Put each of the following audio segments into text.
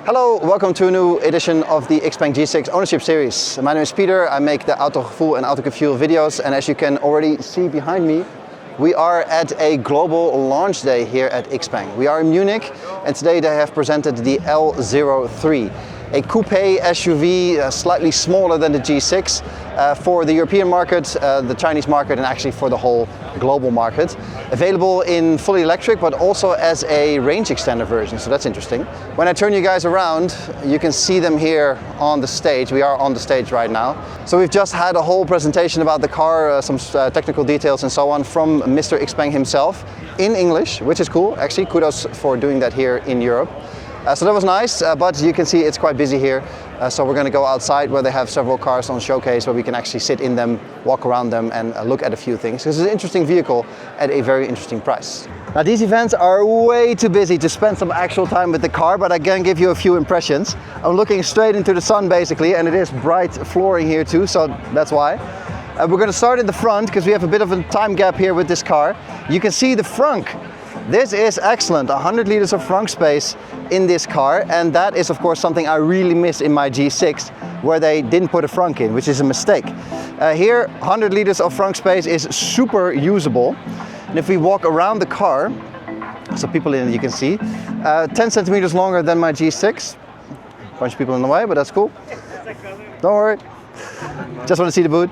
Hello, welcome to a new edition of the XPeng G6 ownership series. My name is Peter, I make the Autogevoel and Autogefühl videos, and as you can already see behind me, we are at a global launch day here at XPeng. We are in Munich, and today they have presented the L03, a coupe SUV slightly smaller than the G6 for the European market, the Chinese market, and actually for the whole global market. Available in fully electric, but also as a range extender version, so that's interesting. When I turn you guys around, you can see them here on the stage. We are on the stage right now. So we've just had a whole presentation about the car, some technical details and so on from Mr. XPeng himself in English, which is cool. Actually, kudos for doing that here in Europe. So that was nice, but you can see it's quite busy here. So we're going to go outside where they have several cars on showcase where we can actually sit in them, walk around them and look at a few things. This is an interesting vehicle at a very interesting price. Now these events are way too busy to spend some actual time with the car, but I can give you a few impressions. I'm looking straight into the sun basically, and it is bright flooring here too, so that's why. We're going to start in the front because we have a bit of a time gap here with this car. You can see the frunk. This is excellent, 100 liters of frunk space in this car, and that is of course something I really miss in my G6, where they didn't put a frunk in, which is a mistake. Here 100 liters of frunk space is super usable, and if we walk around the car, so people in it you can see, 10 centimeters longer than my G6. Bunch of people in the way, but that's cool. Don't worry, just want to see the boot.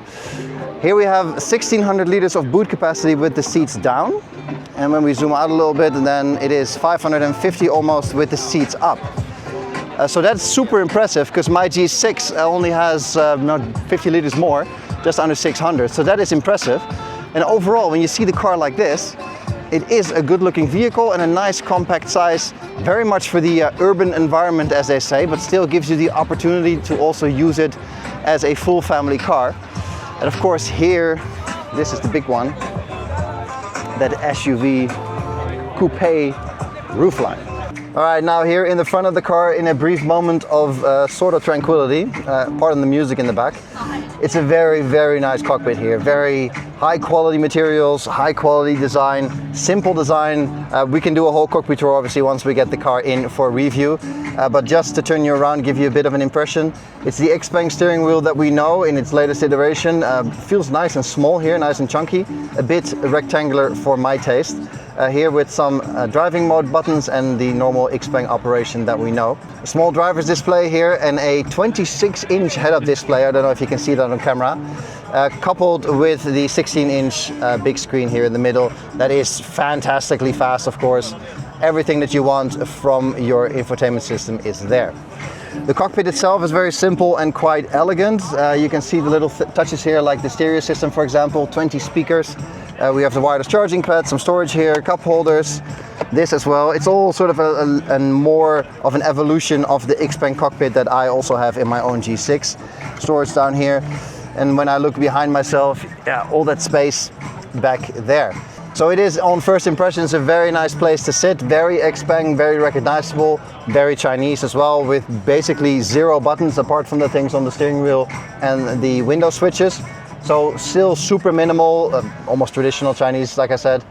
Here we have 1600 liters of boot capacity with the seats down. And when we zoom out a little bit, then it is 550 almost with the seats up. So that's super impressive because my G6 only has 50 liters more, just under 600. So that is impressive. And overall, when you see the car like this, it is a good looking vehicle and a nice compact size, very much for the urban environment as they say, but still gives you the opportunity to also use it as a full family car. And of course here, this is the big one, that SUV-Coupé roofline. All right, now here in the front of the car, in a brief moment of sort of tranquility, pardon the music in the back, it's a very, very nice cockpit here. Very high quality materials, high quality design, simple design. We can do a whole cockpit tour obviously once we get the car in for review. But just to turn you around, give you a bit of an impression, it's the XPeng steering wheel that we know in its latest iteration. Feels nice and small here, nice and chunky, a bit rectangular for my taste. Here with some driving mode buttons and the normal XPeng operation that we know. A small driver's display here and a 26-inch head-up display. I don't know if you can see that on camera. Coupled with the 16-inch big screen here in the middle. That is fantastically fast, of course. Everything that you want from your infotainment system is there. The cockpit itself is very simple and quite elegant. You can see the little touches here, like the stereo system, for example, 20 speakers. We have the wireless charging pad, some storage here, cup holders, this as well. It's all sort of a more of an evolution of the XPeng cockpit that I also have in my own G6. Storage down here. And when I look behind myself, yeah, all that space back there. So it is, on first impressions, a very nice place to sit. Very XPeng, very recognizable, very Chinese as well, with basically 0 buttons apart from the things on the steering wheel and the window switches. So still super minimal, almost traditional Chinese, like I said,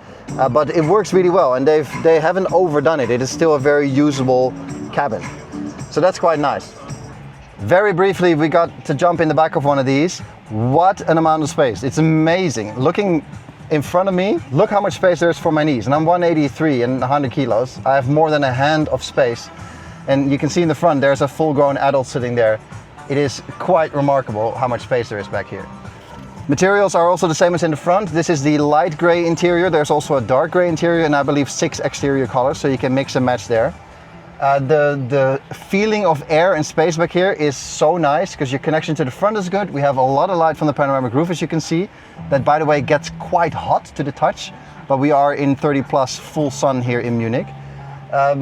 but it works really well, and they haven't overdone it. It is still a very usable cabin. So that's quite nice. Very briefly, we got to jump in the back of one of these. What an amount of space. It's amazing. Looking in front of me, look how much space there is for my knees. And I'm 183 and 100 kilos. I have more than a hand of space. And you can see in the front, there's a full-grown adult sitting there. It is quite remarkable how much space there is back here. Materials are also the same as in the front. This is the light gray interior. There's also a dark gray interior and I believe 6 exterior colors, so you can mix and match there. The feeling of air and space back here is so nice because your connection to the front is good. We have a lot of light from the panoramic roof, as you can see. That, by the way, gets quite hot to the touch, but we are in 30 plus full sun here in Munich.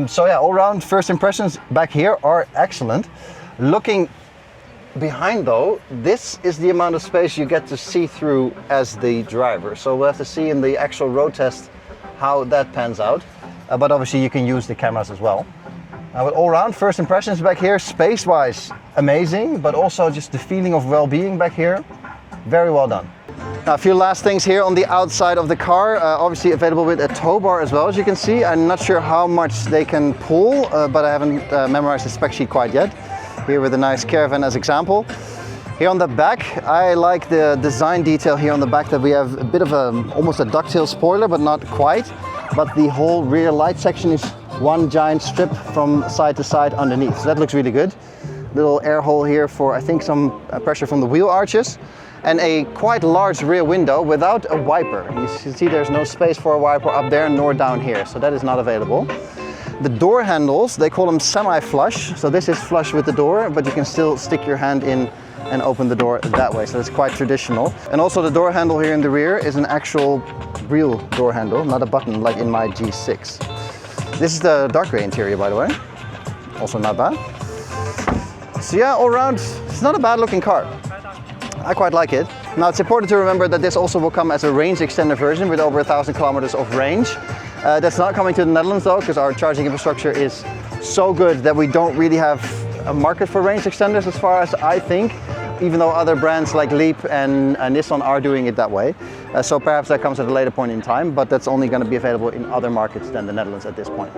So yeah, all around first impressions back here are excellent. Looking behind though, this is the amount of space you get to see through as the driver. So we'll have to see in the actual road test how that pans out. But obviously you can use the cameras as well. But all around, first impressions back here, space-wise, amazing, but also just the feeling of well-being back here, very well done. Now, a few last things here on the outside of the car. Obviously available with a tow bar as well, as you can see. I'm not sure how much they can pull, but I haven't memorized the spec sheet quite yet. Here with a nice Caravan as example. Here on the back, I like the design detail here on the back, that we have a bit of almost a ducktail spoiler, but not quite. But the whole rear light section is one giant strip from side to side underneath. So that looks really good. Little air hole here for, I think, some pressure from the wheel arches. And a quite large rear window without a wiper. You can see there's no space for a wiper up there nor down here, so that is not available. The door handles, they call them semi-flush. So this is flush with the door, but you can still stick your hand in and open the door that way. So it's quite traditional. And also the door handle here in the rear is an actual real door handle, not a button like in my G6. This is the dark gray interior, by the way. Also not bad. So yeah, all around, it's not a bad looking car. I quite like it. Now, it's important to remember that this also will come as a range extender version with over 1,000 kilometers of range. That's not coming to the Netherlands though, because our charging infrastructure is so good that we don't really have a market for range extenders, as far as I think, even though other brands like Leap and Nissan are doing it that way. So perhaps that comes at a later point in time, but that's only going to be available in other markets than the Netherlands at this point.